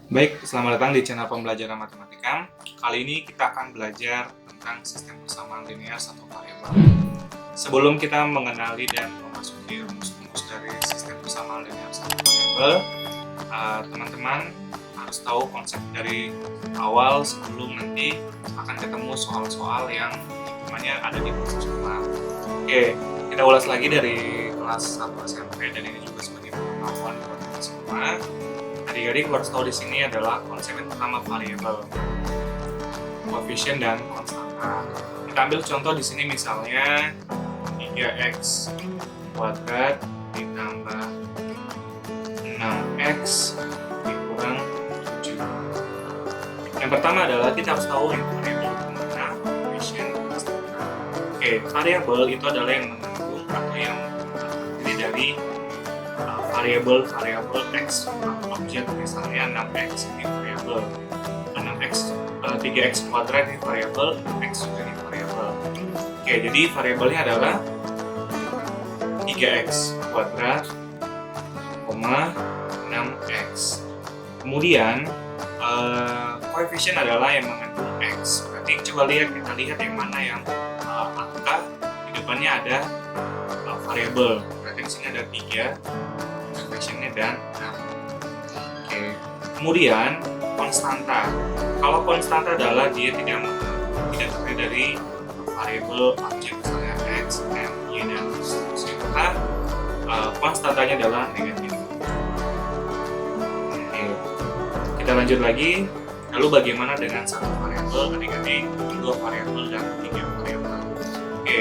Baik, selamat datang di channel pembelajaran matematika. Kali ini kita akan belajar tentang sistem persamaan linear satu variabel. Sebelum kita mengenali dan memasuki rumus-rumus dari sistem persamaan linear satu variabel, teman-teman harus tahu konsep dari awal sebelum nanti akan ketemu soal-soal yang namanya ada di kelas sekolah. Oke, kita ulas lagi dari kelas 1 SMP dan ini juga sebagai pengetahuan buat kita semua. Adik-adik harus tahu di sini adalah konsep yang pertama variabel, koefisien dan konstanta. Kita ambil contoh di sini misalnya 3x kuadrat ditambah 6x dikurang 7. Yang pertama adalah kita harus tahu yang variabel mana, koefisien, konstanta. Oke, variabel itu adalah yang mengandung atau yang terdiri dari variabel x, objek misalnya 6x ini variabel, 3x kuadrat ini variabel, x juga ini variabel. Oke, jadi variabelnya adalah 3x kuadrat, 6x. Kemudian koefisien adalah yang mengandung x. Berarti coba kita lihat yang mana yang angka di depannya ada variabel. Berarti di sini ada 3 koefisiennya dan 6. Oke. Kemudian konstanta. Kalau konstanta adalah dia tidak terdiri dari variabel objek misalnya x, m, y dan seterusnya. Maka konstantanya adalah negatif. Oke. Kita lanjut lagi. Lalu bagaimana dengan satu variabel, adik-adik, dua variabel dan 3 variabel? Oke.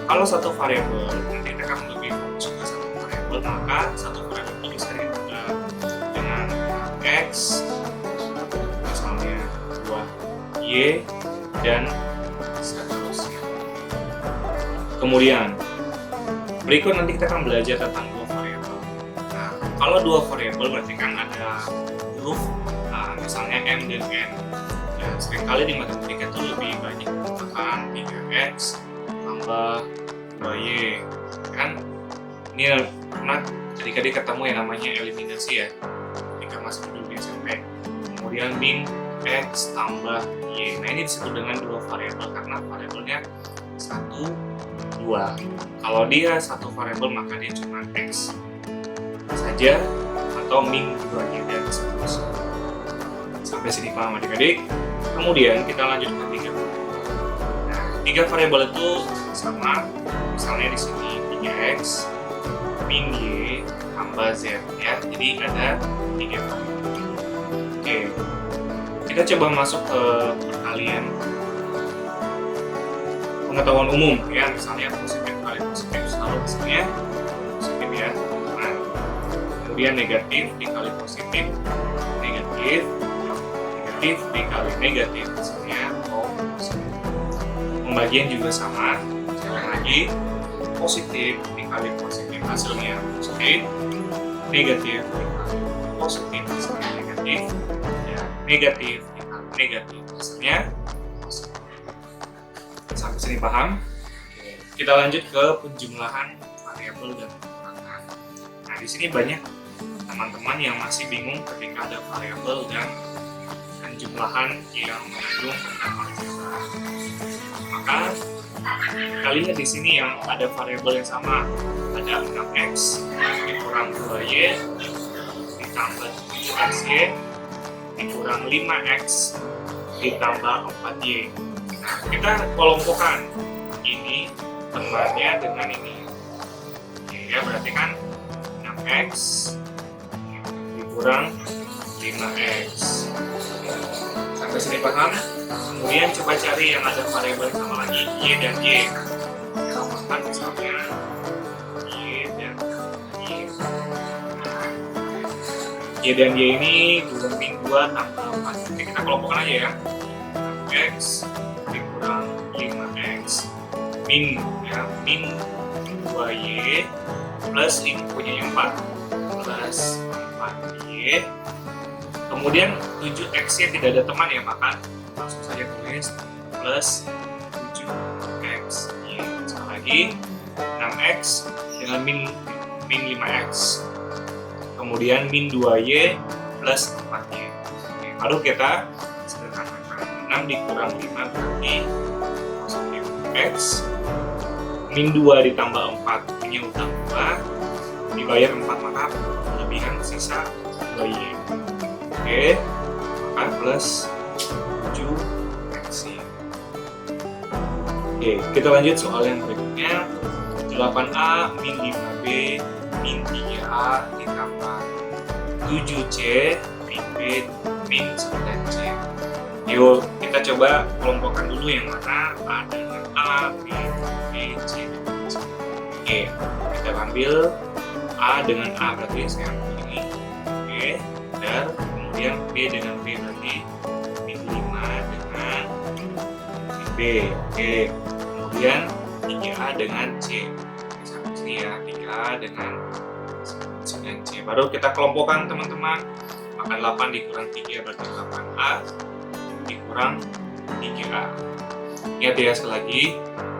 Kalau satu variabel nanti kita akan lebih fokus ke satu variabel, maka satu variabel itu bisa dengan x misalnya 2y dan seterusnya. Kemudian berikut nanti kita akan belajar tentang dua variabel. Nah, kalau dua variabel berarti kan ada huruf, misalnya m dan n. Dan seringkali di matematika itu lebih banyak menggunakan 3x tambah 2y. Kan ini pernah adik-adik ketemu yang namanya eliminasi ya ketika masih duduk di SMP. Kemudian min x tambah y. Nah, ini disebut dengan dua variabel karena variabelnya 1, 2. Kalau dia satu variabel maka dia cuma x saja atau min 2y dan seterusnya. Sampai sini paham adik-adik? Kemudian kita lanjut ke 3 variabel. Nah, 3 variabel itu sama. Misalnya di sini 3x min y tambah z ya. Jadi ada 3 variabel. Oke. Kita coba masuk ke perkalian pengetahuan umum ya, misalnya positif kali positif selalu misalnya positif ya. Nah, kemudian negatif dikali positif negatif, negatif dikali negatif misalnya positif. Pembagian juga sama. Sekali lagi positif dikali positif hasilnya positif, negatif dikali positif hasilnya negatif, ya negatif dikali negatif hasilnya positif. Sampai sini paham? Kita lanjut ke penjumlahan variabel dan pengurangan. Nah, di sini banyak teman-teman yang masih bingung ketika ada variabel dan penjumlahan yang mengandung tentang algebra. Maka kita lihat di sini yang ada variabel yang sama, ada 6x dikurang 2y ditambah 7xy dikurang 5x ditambah 4y. Nah, kita kelompokkan ini temannya dengan ini. Oke, ya berarti kan 6x dikurang 5x. Sampai sini paham? Kemudian coba cari yang ada variabel sama lagi, y dan y. Tambahkan misalnya y dan y. Y dan y ini 2 min 2 tambah 4. Oke, kita kelompokkan aja ya. X dikurang 5x min ya, min 2y plus ini punya 4 plus 4y. Kemudian 7x nya tidak ada teman ya, maka langsung saja tulis plus 7x y. Sekali lagi 6x dengan min 5x, kemudian min 2y plus 4y. baru kita sederhanakan. 6 dikurang 5 berarti positif X. Min 2 ditambah 4 punya utang 2 dibayar 4 maka kelebihan sisa 2Y. Oke, maka plus 7X. Oke, kita lanjut soal yang berikutnya. 8A min 5B min 3A ditambah 7C min B min 9C. Yuk kita coba kelompokkan dulu yang mana A dengan A, B, B, C dengan C. Oke, kita ambil A dengan A berarti saya ambil ini. Oke, dan kemudian B dengan B berarti min 5 dengan min B. Oke, kemudian 3A dengan C. Sampai sini ya, 3A dengan 9C. Baru kita kelompokkan teman-teman. Maka 8 dikurang 3 berarti 8A dikurang 3A. Ingat ya sekali lagi,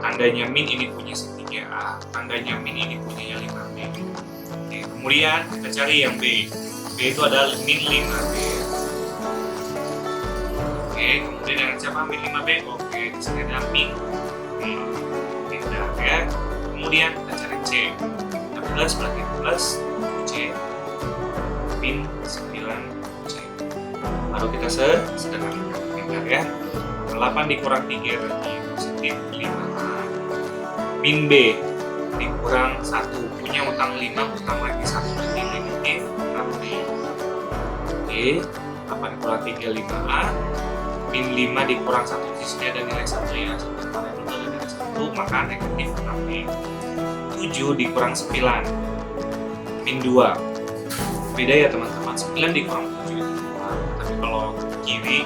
tandanya min ini punya 3A, tandanya min ini punya 5B. Oke, kemudian kita cari yang B. B itu adalah min 5B. Oke, kemudian dengan siapa min 5B? Oke, di sini ada min B. Tidak ya. Kemudian kita cari C. Kita plus berarti plus C min 9C. Baru kita sederhanakan. Ingat ya. 8 dikurang 3 berarti positif 5A. Min B dikurang 1 punya utang 5 utang lagi 1 berarti negatif 6B. Oke, 8 dikurang 3 5A. Min 5 dikurang 1 di sini ada nilai 1 ya. Sebentar itu ada nilai 1 maka negatif 6B. 7 dikurang 9 min 2. Beda ya teman-teman, 9 dikurang 7 itu 2. Tapi kalau kiri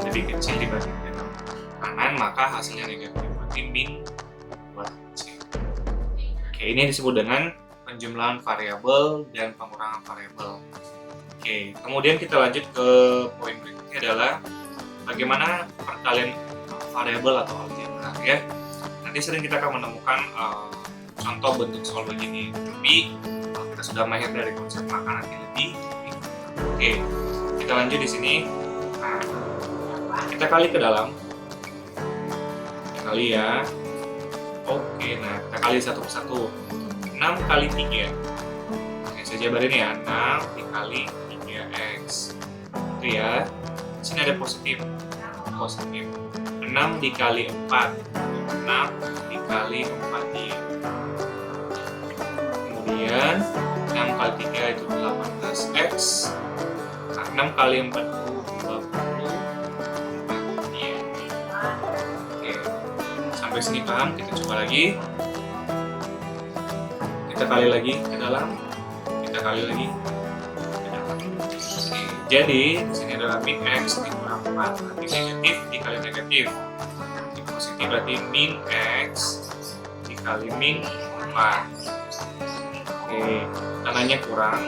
lebih kecil dibandingkan kanan maka hasilnya negatif berarti min 2C. Oke, ini disebut dengan penjumlahan variabel dan pengurangan variabel. Oke, kemudian kita lanjut ke poin berikutnya adalah bagaimana perkalian variabel atau algebra ya. Nanti sering kita akan menemukan contoh bentuk soal begini. Tapi kalau kita sudah mahir dari konsep maka nanti lebih. Oke, kita lanjut di sini. Nah, kita kali ke dalam. Kita kali ya. Oke, nah kita kali satu persatu. 6 kali 3. Oke, saya jabarin ya. 6 dikali 3x. Itu ya. Di sini ada positif. Positif. 6 dikali 4. 6 dikali 4y. Kemudian 6 kali 3 itu 18x. Nah, 6 kali 4 itu 24y. Oke, sampai sini paham? Kita coba lagi. Kita kali lagi ke dalam. Kita kali lagi ke dalam. Oke, jadi di sini adalah min x dikurang 4 berarti negatif dikali negatif. Di positif berarti min x dikali min 4. Oke, tandanya kurang.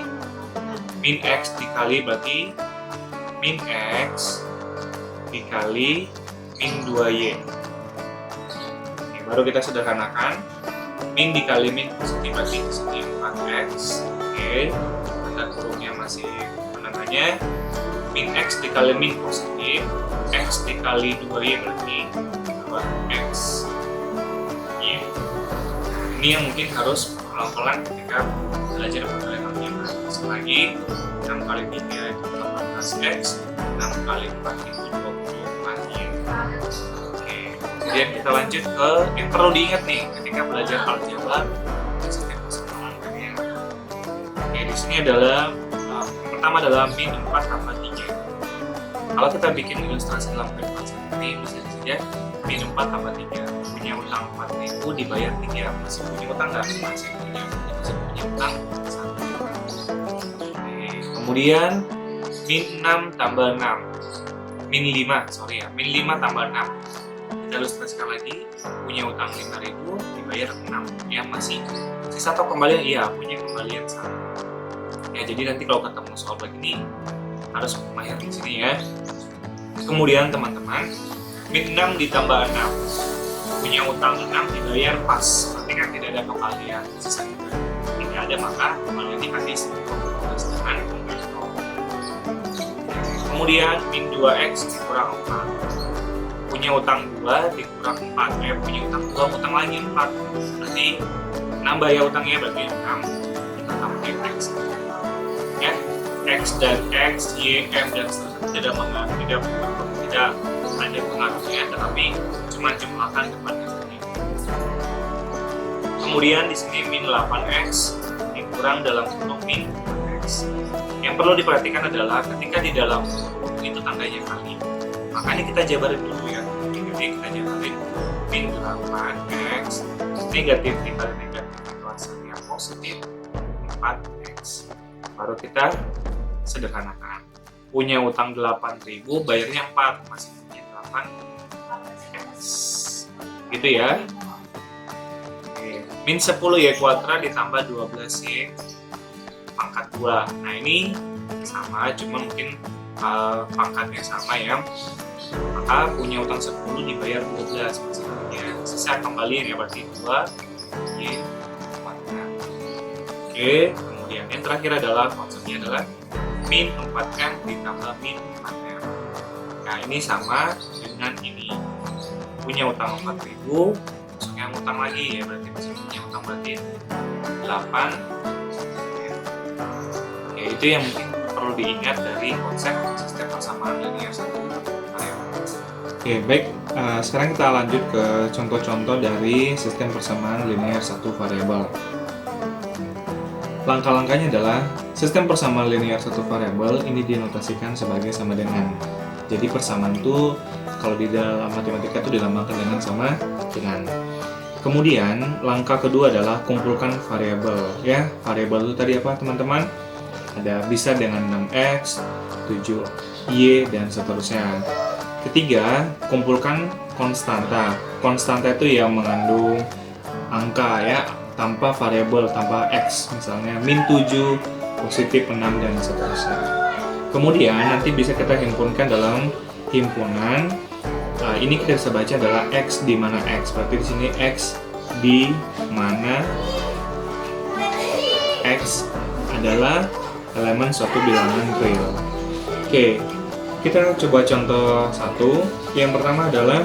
Min x dikali berarti min x dikali min 2y. Oke, baru kita sederhanakan. Min dikali min positif berarti di sini 4x. Oke, tanda kurungnya masih tandanya. Min x dikali min positif, x dikali 2y berarti 2x. Yeah. Ini yang mungkin harus pelan-pelan ketika belajar perkalian algebra. Sekali lagi, 6 kali 3 itu 18x, 6 kali 4 itu 24y. Oke, kemudian kita lanjut ke yang perlu diingat nih ketika belajar algebra setiap persamaan ya. Oke, di sini adalah pertama adalah min 4 tambah 3. Kalau kita bikin ilustrasi dalam kehidupan sehari-hari, misalnya saja min 4 tambah 3. Punya utang 4.000 dibayar 3. Masih punya utang nggak? Masih punya utang 1. Oke, kemudian min 6 tambah 6. Min 5, sorry ya. Min 5 tambah 6. Kita ilustrasikan lagi. Punya utang 5.000 dibayar 6. Yang masih sisa atau kembalian? Iya, punya kembalian 1. Ya, jadi nanti kalau ketemu soal begini harus mahir di sini ya. Kemudian teman-teman, min 6 ditambah 6. Punya utang 6 dibayar pas. Berarti kan tidak ada kembalian. Sisa juga tidak ada maka kembalian dikasih 12 dengan kembali 0. Kemudian min 2x dikurang 4. Punya utang 2 dikurang 4. Punya utang 2, utang lagi 4. Berarti nambah ya utangnya, berarti 6. Kita tambahkan x. Ya, x dan x, y, m dan seterusnya tidak ada pengaruhnya, tetapi cuma jumlahkan depannya saja. Kemudian di sini min 8x dikurang dalam kurung min x. Yang perlu diperhatikan adalah ketika di dalam kurung itu tandanya kali, makanya kita jabarin dulu ya. Jadi kita jabarin min 8x negatif dikali negatif hasilnya positif 4x. Baru kita sederhanakan. Punya utang 8.000, bayarnya 4, masih punya 8x. Gitu ya. Oke. Min 10 y kuadrat ditambah 12y pangkat 2. Nah ini sama, cuma mungkin pangkatnya sama ya. Maka punya utang 10 dibayar 12 maksudnya. Sisa kembali ya, berarti 2y kuadrat. Oke, kemudian yang terakhir adalah konsepnya adalah min 4m ditambah min 4m. Nah ini sama dengan ini. Punya utang 4.000, masuknya utang lagi ya, berarti masih punya utang berarti 8. Ya itu yang mungkin perlu diingat dari konsep sistem persamaan linear satu variabel. Oke, baik. Sekarang kita lanjut ke contoh-contoh dari sistem persamaan linear satu variabel. Langkah-langkahnya adalah sistem persamaan linear satu variabel ini dinotasikan sebagai sama dengan. Jadi persamaan itu kalau di dalam matematika itu dilambangkan dengan sama dengan. Kemudian langkah kedua adalah kumpulkan variabel ya. Variabel itu tadi apa teman-teman? Ada bisa dengan 6x, 7y dan seterusnya. Ketiga, kumpulkan konstanta. Konstanta itu yang mengandung angka ya, tanpa variabel, tanpa x, misalnya min 7, positif 6 dan seterusnya. Kemudian nanti bisa kita himpunkan dalam himpunan. Ini kita bisa baca adalah x di mana x. Berarti di sini x di mana x adalah elemen suatu bilangan real. Oke, kita coba contoh 1. Yang pertama adalah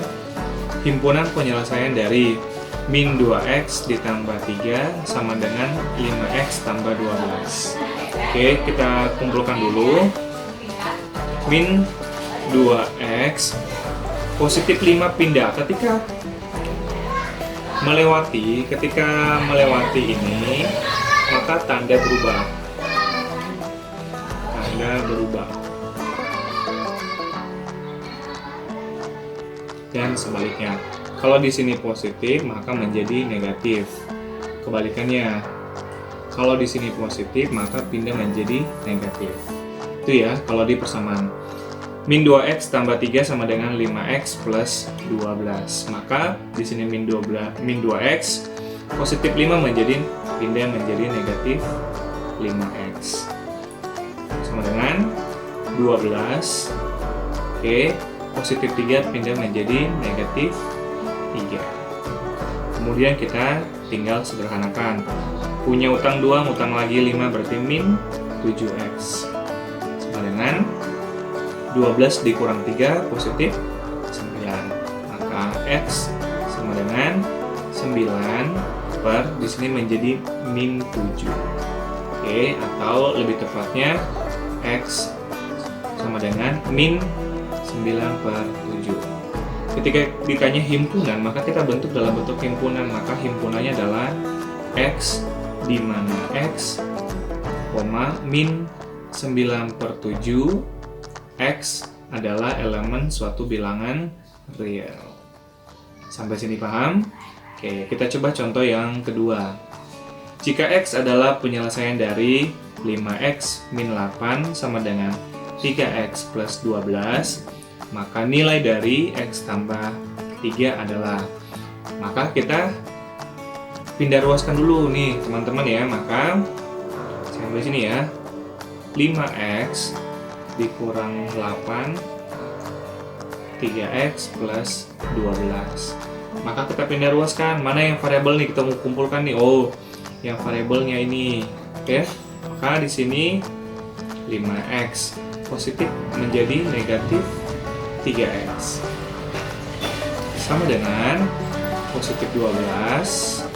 himpunan penyelesaian dari min 2x ditambah 3 sama dengan 5x tambah 12. Oke, kita kumpulkan dulu. Min 2x positif 5 pindah ketika melewati ini, maka tanda berubah. Dan sebaliknya. Kalau di sini positif, maka menjadi negatif. Kebalikannya, kalau di sini positif, maka pindah menjadi negatif. Itu ya, kalau di persamaan. Min 2x tambah 3 sama dengan 5x plus 12. Maka di sini min 2x positif 5 menjadi pindah menjadi negatif 5x. Sama dengan 12. Oke, positif 3 pindah menjadi negatif 3. Kemudian kita tinggal sederhanakan. Punya utang 2, utang lagi 5 berarti min 7x. Sama dengan 12 dikurang 3 positif 9. Maka x sama dengan 9 per di sini menjadi min 7. Oke, atau lebih tepatnya x sama dengan min 9 per 7. Ketika ditanya himpunan, maka kita bentuk dalam bentuk himpunan. Maka himpunannya adalah x di mana x, min 9 per 7, x adalah elemen suatu bilangan real. Sampai sini paham? Oke, kita coba contoh yang kedua. Jika x adalah penyelesaian dari 5x min 8 sama dengan 3x plus 12, maka nilai dari x tambah 3 adalah, maka kita pindah ruaskan dulu nih teman-teman ya. Maka saya ambil sini ya, 5x dikurang 8 3x plus 12. Maka kita pindah ruaskan, mana yang variabel nih kita mau kumpulkan nih. Oh, yang variabelnya ini. Oke. Maka di sini 5x positif menjadi negatif 3x. Sama dengan positif 12,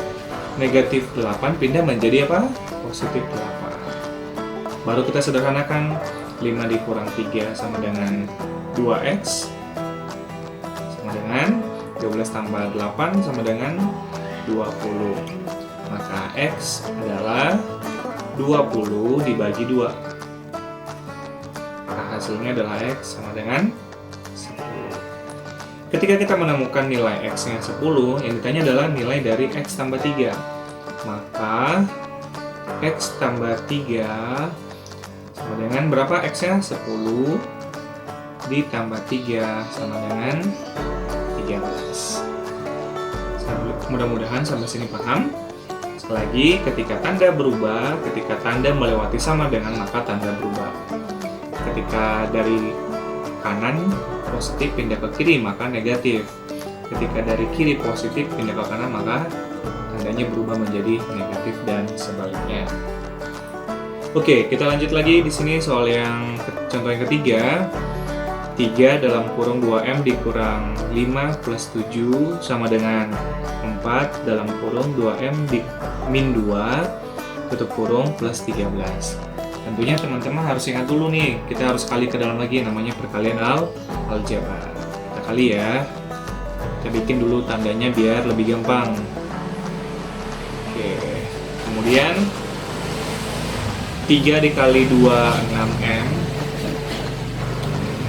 negatif 8 pindah menjadi apa? Positif 8. Baru kita sederhanakan, 5 dikurang 3 sama dengan 2x, sama dengan 12 tambah 8 sama dengan 20. Maka x adalah 20 dibagi 2. Maka hasilnya adalah x sama dengan 10. Ketika kita menemukan nilai x-nya 10, yang ditanya adalah nilai dari x tambah 3. Maka x tambah 3 sama dengan berapa x-nya? 10 ditambah 3 sama dengan 13. Mudah-mudahan sampai sini paham. Sekali lagi, ketika tanda berubah, ketika tanda melewati sama dengan, maka tanda berubah. Ketika dari kanan positif pindah ke kiri, maka negatif. Ketika dari kiri positif pindah ke kanan, maka tandanya berubah menjadi negatif dan sebaliknya. Oke, kita lanjut lagi di sini soal yang contoh yang ketiga. 3 dalam kurung 2M dikurang 5 plus 7 sama dengan 4 dalam kurung 2M di min 2 tutup kurung plus 13. Tentunya teman-teman harus ingat dulu nih, kita harus kali ke dalam lagi, namanya perkalian aljabar. Kita kali ya. Kita bikin dulu tandanya biar lebih gampang. Oke, kemudian 3 dikali 2, 6M.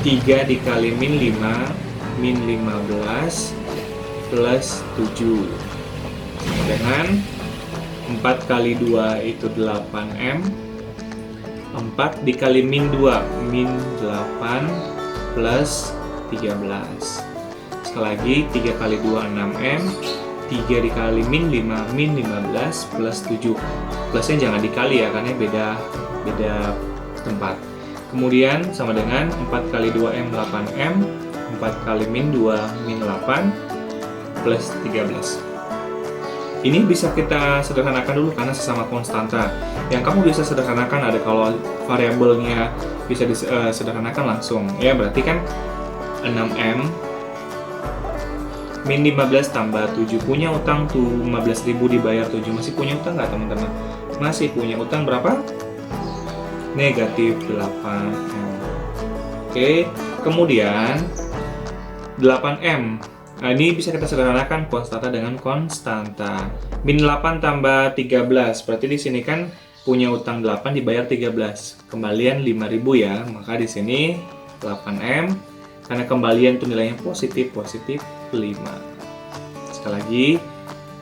3 dikali min 5, min 15, plus 7. Sama dengan 4 kali 2 itu 8M. 4 dikali min 2, min 8, plus 13. Sekali lagi, 3 kali 2, 6M. 3 dikali min 5, min 15, plus 7. Plusnya jangan dikali ya, karena beda tempat. Kemudian sama dengan 4 kali 2M, 8M. 4 kali min 2, min 8, plus 13. Ini bisa kita sederhanakan dulu karena sesama konstanta. Yang kamu bisa sederhanakan ada kalau variabelnya bisa disederhanakan langsung. Ya, berarti kan 6M min 15 tambah 7. Punya utang tuh 15.000 dibayar 7. Masih punya utang nggak teman-teman? Masih punya utang berapa? Negatif 8M. Oke, kemudian 8M. Nah, ini bisa kita sederhanakan konstanta dengan konstanta. Min 8 tambah 13. Berarti di sini kan punya utang 8 dibayar 13. Kembalian 5.000 ya. Maka di sini 8M. Karena kembalian itu nilainya positif 5. Sekali lagi,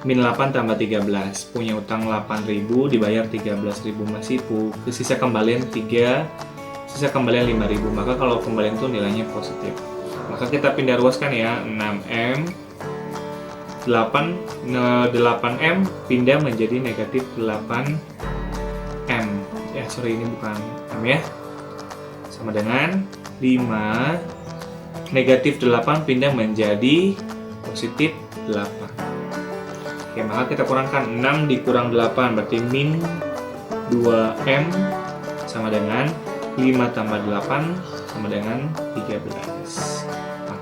min 8 tambah 13. Punya utang 8.000 dibayar 13.000, masih sisa kembalian 3, sisa kembalian 5.000. Maka kalau kembalian itu nilainya positif. Maka kita pindah ruaskan ya, 6M 8M pindah menjadi negatif 8M. Ya, sorry ini bukan M ya. Sama dengan 5 negatif 8 pindah menjadi positif 8. Oke, maka kita kurangkan 6 dikurang 8 berarti min 2M sama dengan 5 tambah 8 sama dengan 13.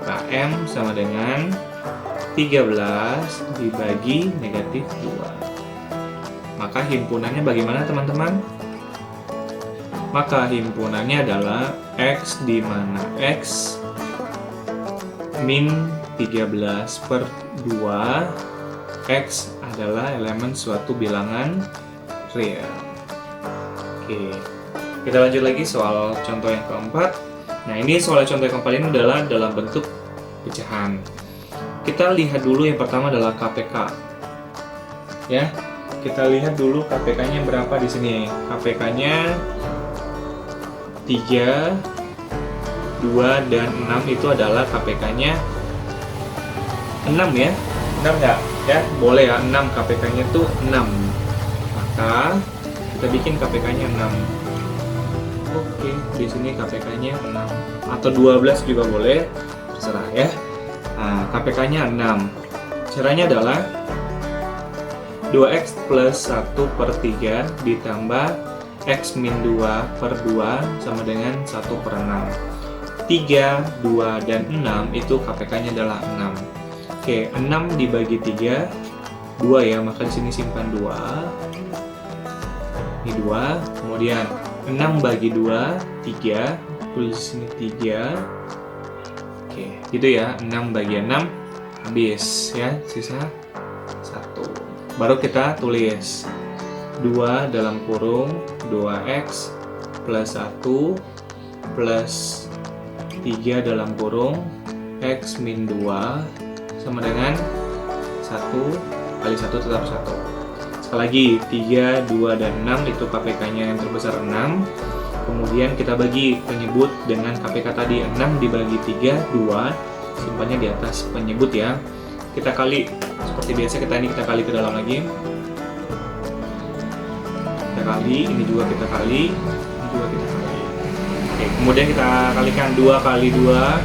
Maka M sama dengan 13 dibagi negatif 2. Maka himpunannya bagaimana teman-teman? Maka himpunannya adalah X di mana X min 13 per 2. X adalah elemen suatu bilangan real. Oke, kita lanjut lagi soal contoh yang keempat. Nah, ini soal contoh yang keempat ini adalah dalam bentuk pecahan. Kita lihat dulu yang pertama adalah KPK. Ya, kita lihat dulu KPK-nya berapa di sini. KPK-nya 3, 2, dan 6 itu adalah KPK-nya 6 ya. Benar nggak? Ya, boleh ya, 6 KPK-nya itu 6. Maka kita bikin KPK-nya 6. Oke, di sini KPK-nya 6 atau 12 juga boleh, terserah ya. Nah, KPK-nya 6. Caranya adalah 2X plus 1 per 3 ditambah X min 2 per 2 sama dengan 1 per 6. 3, 2, dan 6 itu KPK-nya adalah 6. Oke, 6 dibagi 3, 2 ya, maka di sini simpan 2. Ini 2, kemudian 6 bagi 2, 3, tulis di sini 3. Oke, gitu ya, 6 bagi 6, habis ya, sisa 1. Baru kita tulis 2 dalam kurung 2X plus 1 plus 3 dalam kurung X min 2 sama dengan 1 kali 1 tetap 1. Sekali lagi, 3, 2, dan 6 itu KPK-nya yang terbesar 6. Kemudian kita bagi penyebut dengan KPK tadi, 6 dibagi 3, 2. Simpannya di atas penyebut ya. Kita kali, seperti biasa kita kali ke dalam lagi. Kita kali, ini juga kita kali, ini juga kita kali. Oke, kemudian kita kalikan 2 kali 2,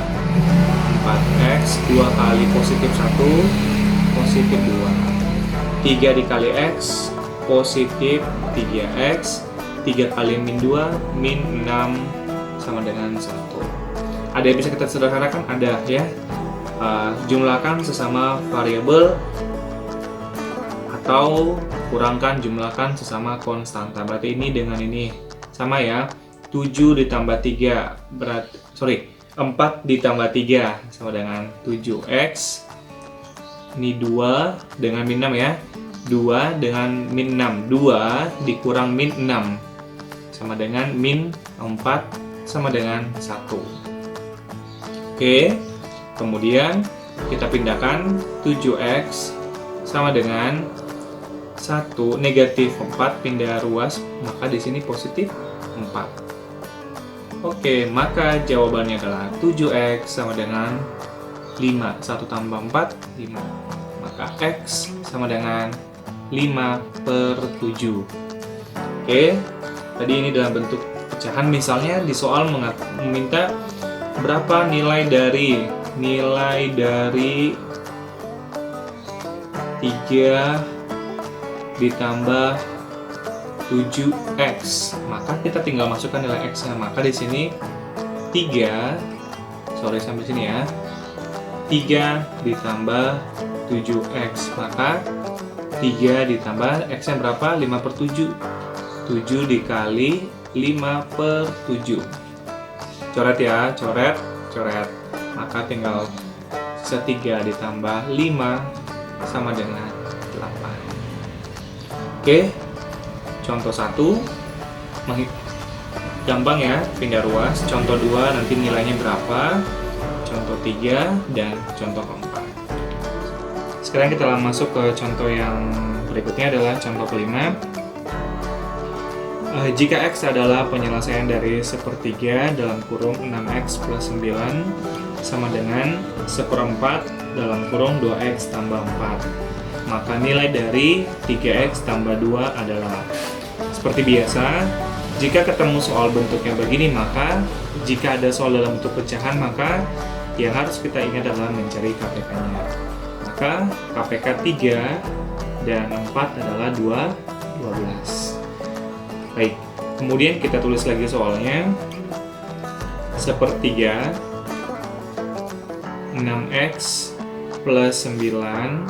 4X, 2 kali positif 1, positif 2. 3 dikali X, positif 3X, 3 kali min 2, min 6, sama dengan 1. Ada yang bisa kita sederhanakan? Ada ya. Jumlahkan sesama variabel, atau kurangkan jumlahkan sesama konstanta. Berarti ini dengan ini sama ya. 7 ditambah 3 4 ditambah 3 sama dengan 7X. Ini 2 dengan min 6 ya. 2 dengan min 6. 2 dikurang min 6 sama dengan min 4 sama dengan 1. Oke. Kemudian kita pindahkan 7X sama dengan 1 negatif 4 pindah ruas, maka di sini positif 4. Oke, maka jawabannya adalah 7X sama dengan 5. 1 tambah 4, 5. Maka X sama dengan 5 per 7. Oke, tadi ini dalam bentuk pecahan. Misalnya di soal meminta berapa nilai dari 3 ditambah 7X, maka kita tinggal masukkan nilai X-nya. Maka di sini 3, sampai sini ya, 3 ditambah 7X, maka 3 ditambah X-nya berapa? 5 per 7. 7 dikali 5 per 7. Coret ya, coret. Maka tinggal sisa 3 ditambah 5 sama dengan 8. Oke. Contoh 1, gampang ya, pindah ruas. Contoh 2 nanti nilainya berapa. Contoh 3 dan contoh keempat. Sekarang kita masuk ke contoh yang berikutnya, adalah contoh kelima. Jika X adalah penyelesaian dari 1/3 dalam kurung 6X plus 9 sama dengan 1/4 dalam kurung 2X tambah 4. Maka nilai dari 3X tambah 2 adalah, seperti biasa, jika ketemu soal bentuknya begini, maka jika ada soal dalam bentuk pecahan, maka yang harus kita ingat adalah mencari KPK-nya. Maka KPK 3 dan 4 adalah 12. Baik, kemudian kita tulis lagi soalnya. 1/3 6X plus 9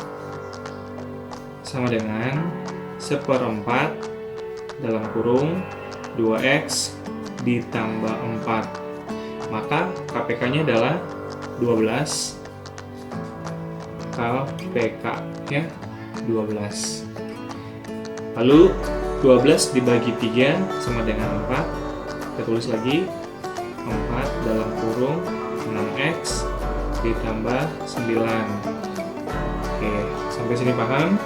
sama dengan 1/4 dalam kurung 2X ditambah 4. Maka KPK-nya adalah 12. KPK ya 12. Lalu 12 dibagi 3 sama dengan 4. Kita tulis lagi 4 dalam kurung 6X ditambah 9. Oke, sampai sini paham?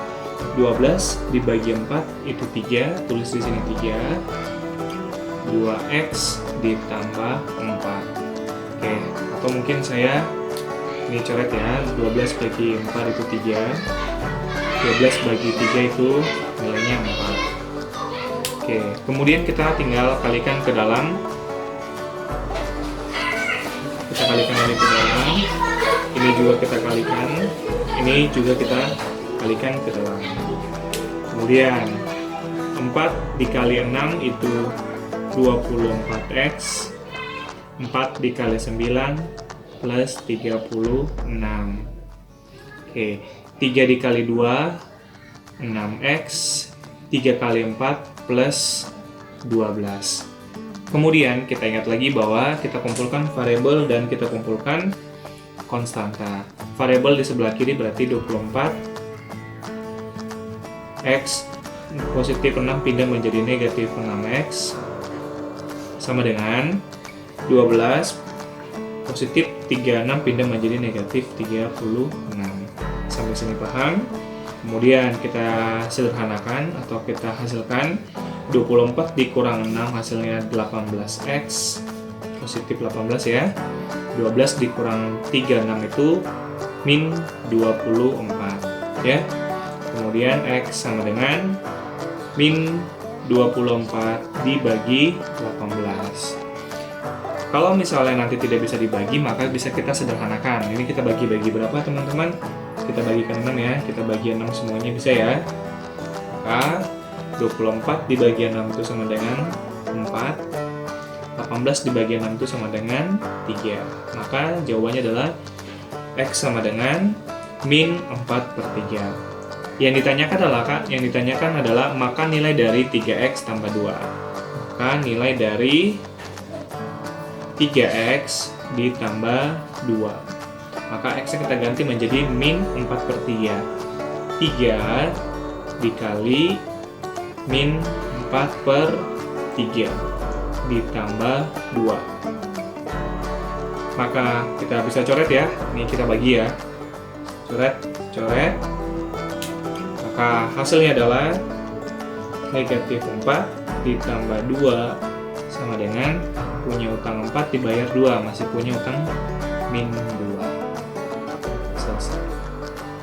12 dibagi 4 itu 3, tulis di sini 3. 2X ditambah 4. Oke, atau mungkin saya ini coret ya, 12 bagi 4 itu 3. 12 bagi 3 itu nilainya 4. Oke, kemudian kita tinggal kalikan ke dalam. Kita kalikan lagi ke dalam. Ini juga kita kalikan. Ini juga kita kalikan ke dalam. Kemudian 4 dikali 6 itu 24x. 4 dikali 9 plus 36. Oke, 3 dikali 2 6x. 3 kali 4 plus 12. Kemudian kita ingat lagi bahwa kita kumpulkan variabel dan kita kumpulkan konstanta. Variabel di sebelah kiri berarti 24. X positif 6 pindah menjadi negatif 6x sama dengan 12 positif 36 pindah menjadi negatif 36. Sampai sini paham? Kemudian kita sederhanakan atau kita hasilkan 24 dikurang 6 hasilnya 18x positif 18 ya. 12 dikurang 36 itu min 24 ya. Kemudian x sama dengan min 24 dibagi 18. Kalau misalnya nanti tidak bisa dibagi, maka bisa kita sederhanakan. Ini kita bagi-bagi berapa teman-teman? Kita bagikan 6 ya, kita bagi 6 semuanya bisa ya. Maka 24 dibagi 6 itu sama dengan 4. 18 dibagi 6 itu sama dengan 3. Maka jawabannya adalah x sama dengan min 4/3. Yang ditanyakan adalah maka nilai dari 3x tambah 2. Maka nilai dari 3x ditambah 2. Maka x kita ganti menjadi min 4/3. 3 dikali min 4/3 ditambah 2. Maka kita bisa coret ya. Ini kita bagi ya. Coret. Maka hasilnya adalah negatif 4 ditambah 2 sama dengan punya utang 4 dibayar 2, masih punya utang min 2. Selesai.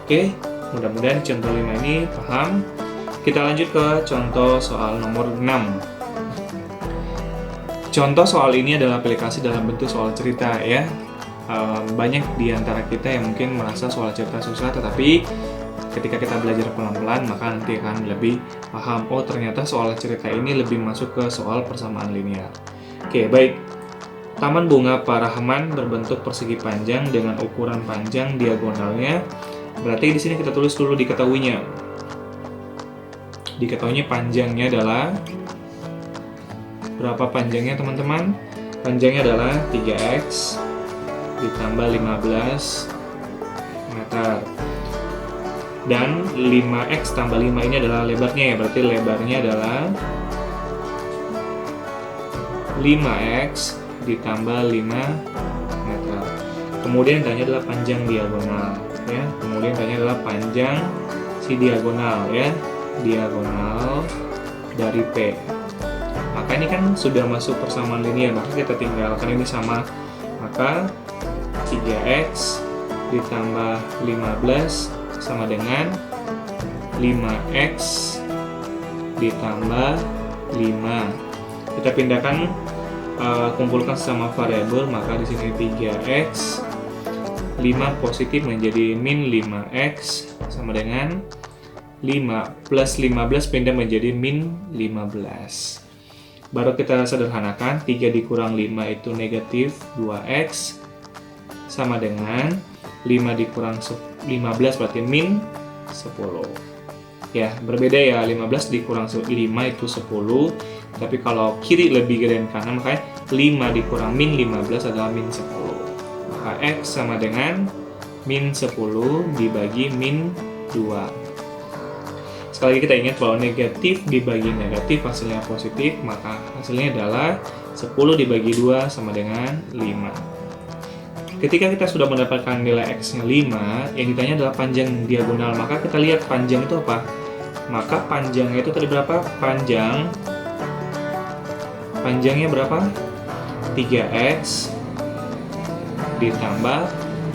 Oke, mudah-mudahan contoh 5 ini paham. Kita lanjut ke contoh soal nomor 6. Contoh soal ini adalah aplikasi dalam bentuk soal cerita ya. Banyak di antara kita yang mungkin merasa soal cerita susah, tetapi ketika kita belajar pelan-pelan maka nanti akan lebih paham. Oh, ternyata soal cerita ini lebih masuk ke soal persamaan linear. Oke, baik. Taman bunga Parahman berbentuk persegi panjang dengan ukuran panjang diagonalnya. Berarti di sini kita tulis dulu diketahuinya. Diketahuinya panjangnya adalah berapa panjangnya teman-teman? Panjangnya adalah 3x ditambah 15 meter. Dan 5x tambah 5 ini adalah lebarnya ya, berarti lebarnya adalah 5x ditambah 5 meter. Kemudian tanya adalah panjang diagonal ya. Kemudian tanya adalah panjang si diagonal ya. Diagonal dari P. Maka ini kan sudah masuk persamaan linear, maka kita tinggalkan ini sama. Maka 3x ditambah 15 sama dengan 5x ditambah 5. Kita pindahkan, kumpulkan sesama variabel, maka di sini 3x 5 positif menjadi min 5x sama dengan 5 plus 15 pindah menjadi min 15. Baru kita sederhanakan, 3 dikurang 5 itu negatif 2x sama dengan 5 dikurang 15 berarti min 10. Ya, berbeda ya, 15 dikurang 5 itu 10. Tapi kalau kiri lebih gede dari kanan, makanya 5 dikurang min 15 adalah min 10. Maka x sama dengan min 10 dibagi min 2. Sekali lagi kita ingat bahwa negatif dibagi negatif hasilnya positif, maka hasilnya adalah 10 dibagi 2 sama dengan 5. Ketika kita sudah mendapatkan nilai x-nya 5, yang ditanya adalah panjang diagonal, maka kita lihat panjang itu apa? Maka panjangnya itu tadi berapa? Panjangnya berapa? 3x ditambah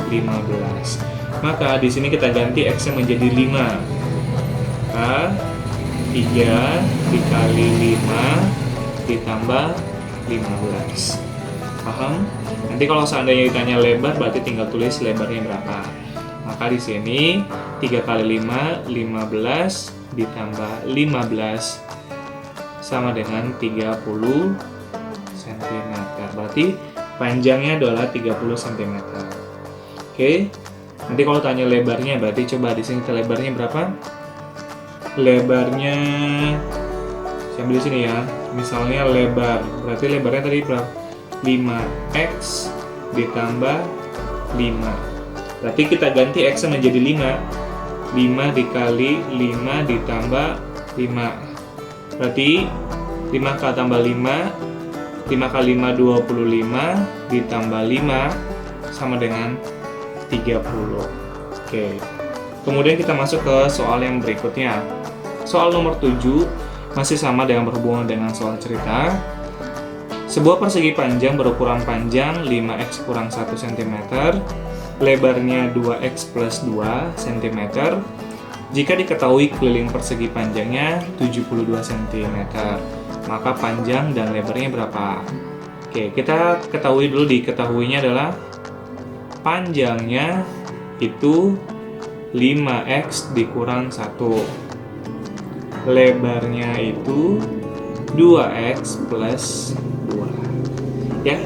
15. Maka di sini kita ganti x-nya menjadi 5. Maka 3 dikali 5 ditambah 15. Paham? Nanti kalau seandainya ditanya lebar, berarti tinggal tulis lebarnya berapa. Maka di sini 3 kali 5, 15 ditambah 15 sama dengan 30 cm. Berarti panjangnya adalah 30 cm. Oke. Nanti kalau tanya lebarnya, berarti coba di sini lebarnya berapa? Lebarnya saya ambil di sini ya. Misalnya lebar, berarti lebarnya tadi berapa? 5x ditambah 5. Berarti kita ganti x menjadi 5. 5 dikali 5 ditambah 5. Berarti 5 kali tambah 5, 5 kali 5 25 ditambah 5 sama dengan 30. Oke. Kemudian kita masuk ke soal yang berikutnya. Soal nomor 7 masih sama dengan berhubungan dengan soal cerita. Sebuah persegi panjang berukuran panjang 5x kurang 1 cm, lebarnya 2x plus 2 cm. Jika diketahui keliling persegi panjangnya 72 cm, maka panjang dan lebarnya berapa? Oke, kita ketahui dulu, diketahuinya adalah panjangnya itu 5x dikurang 1. Lebarnya itu 2x plus 2. Ya,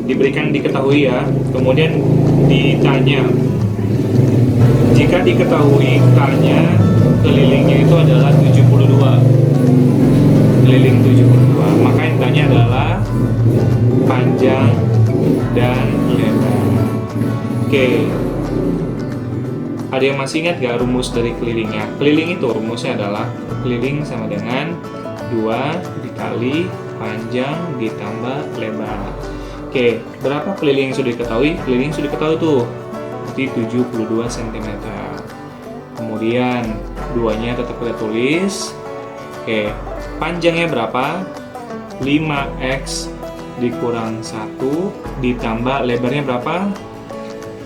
diketahui ya. Kemudian ditanya, jika diketahui K-nya kelilingnya itu adalah 72. Keliling 72. Maka yang ditanya adalah panjang dan lebar. Oke. Ada yang masih ingat gak rumus dari kelilingnya? Keliling itu rumusnya adalah keliling sama dengan 2 dikali panjang ditambah lebar. Oke, berapa keliling yang sudah diketahui? Keliling sudah diketahui tuh, berarti 72 cm. Kemudian 2-nya tetap kita tulis. Oke, panjangnya berapa? 5x dikurang 1 ditambah lebarnya berapa?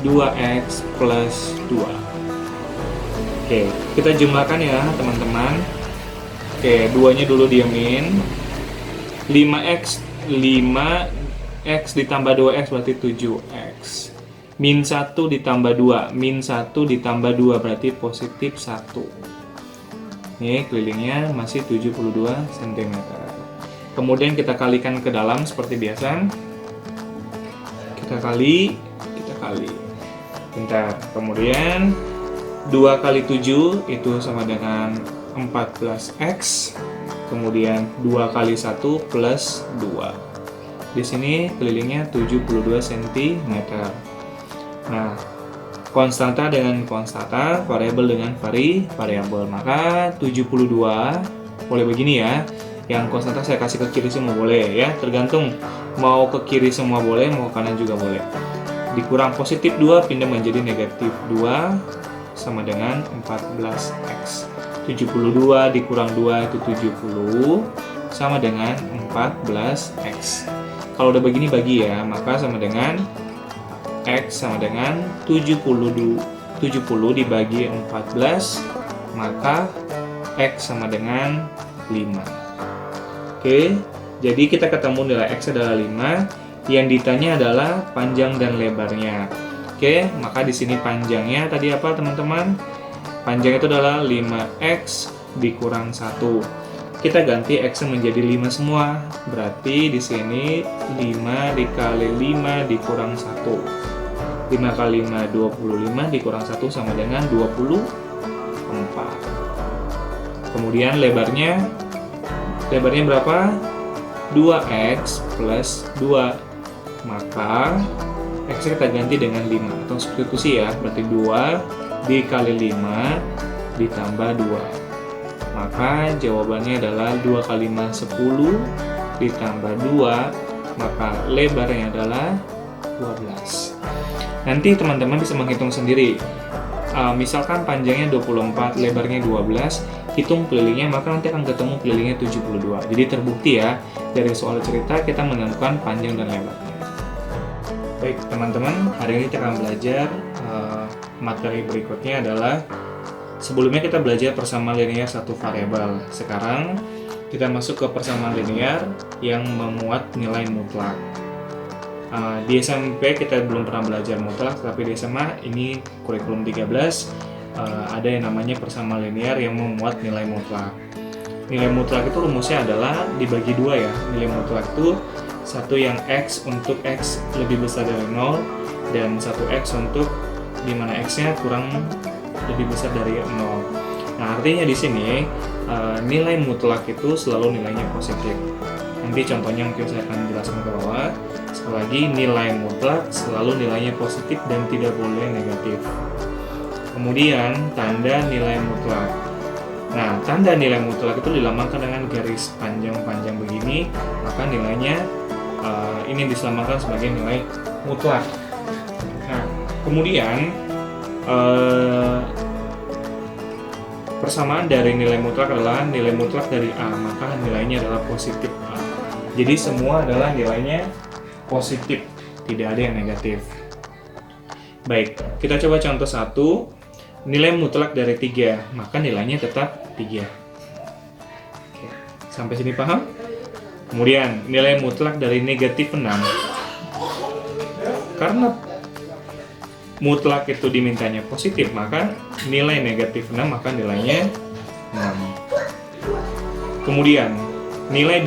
2x plus 2. Oke, kita jumlahkan ya teman-teman. Oke, 2-nya dulu diamin. 5x ditambah 2x berarti 7x. Min 1 ditambah 2. Min 1 ditambah 2 berarti positif 1. Nih, kelilingnya masih 72 cm. Kemudian kita kalikan ke dalam seperti biasa. Kita kali. Bentar. Kemudian 2 kali 7 itu sama dengan 14x. Kemudian 2 kali 1 plus 2. Di sini kelilingnya 72 cm. Nah, konstanta dengan konstanta, variabel dengan variabel. Maka 72 boleh begini ya. Yang konstanta saya kasih ke kiri semua boleh ya. Tergantung mau ke kiri semua boleh, mau ke kanan juga boleh. Dikurang positif 2 pindah menjadi negatif 2 sama dengan 14x. 72 dikurang 2 itu 70 sama dengan 14x. Kalau udah begini bagi ya, maka sama dengan x sama dengan 70 dibagi 14, maka x sama dengan 5. Oke, jadi kita ketemu nilai x adalah 5. Yang ditanya adalah panjang dan lebarnya. Oke, maka di sini panjangnya tadi apa teman-teman? Panjang itu adalah 5x dikurang 1. Kita ganti x menjadi 5 semua. Berarti di sini 5 dikali 5 dikurang 1. 5 kali 5 25 dikurang 1 sama dengan 24. Kemudian lebarnya berapa? 2x plus 2. Maka x kita ganti dengan 5 atau substitusi ya, berarti 2 dikali 5 ditambah 2. Maka jawabannya adalah 2 kali 5 10 ditambah 2, maka lebarnya adalah 12. Nanti teman-teman bisa menghitung sendiri. Misalkan panjangnya 24, lebarnya 12, hitung kelilingnya, maka nanti akan ketemu kelilingnya 72. Jadi terbukti ya, dari soal cerita kita menentukan panjang dan lebarnya. Baik teman-teman, hari ini kita akan belajar materi berikutnya adalah, sebelumnya kita belajar persamaan linear satu variabel. Sekarang kita masuk ke persamaan linear yang memuat nilai mutlak. Di SMP kita belum pernah belajar mutlak, tapi di SMA ini kurikulum 13 ada yang namanya persamaan linear yang memuat nilai mutlak. nilai mutlak itu rumusnya adalah dibagi dua ya. Nilai mutlak itu satu yang X untuk X lebih besar dari 0 dan satu X untuk dimana X-nya kurang lebih besar dari 0. Nah, artinya di sini nilai mutlak itu selalu nilainya positif. Nanti contohnya mungkin saya akan jelaskan ke bawah. Sekali lagi, nilai mutlak selalu nilainya positif dan tidak boleh negatif. Kemudian, tanda nilai mutlak. Nah, tanda nilai mutlak itu dilambangkan dengan garis panjang-panjang begini, maka nilainya ini dilambangkan sebagai nilai mutlak. Nah, kemudian persamaan dari nilai mutlak adalah nilai mutlak dari A, maka nilainya adalah positif A. Jadi semua adalah nilainya positif, tidak ada yang negatif. Baik, kita coba contoh 1. Nilai mutlak dari 3, maka nilainya tetap 3. Oke, sampai sini paham? Kemudian, nilai mutlak dari negatif 6. Karena mutlak itu dimintanya positif, maka nilai negatif 6, maka nilainya 6. Kemudian, nilai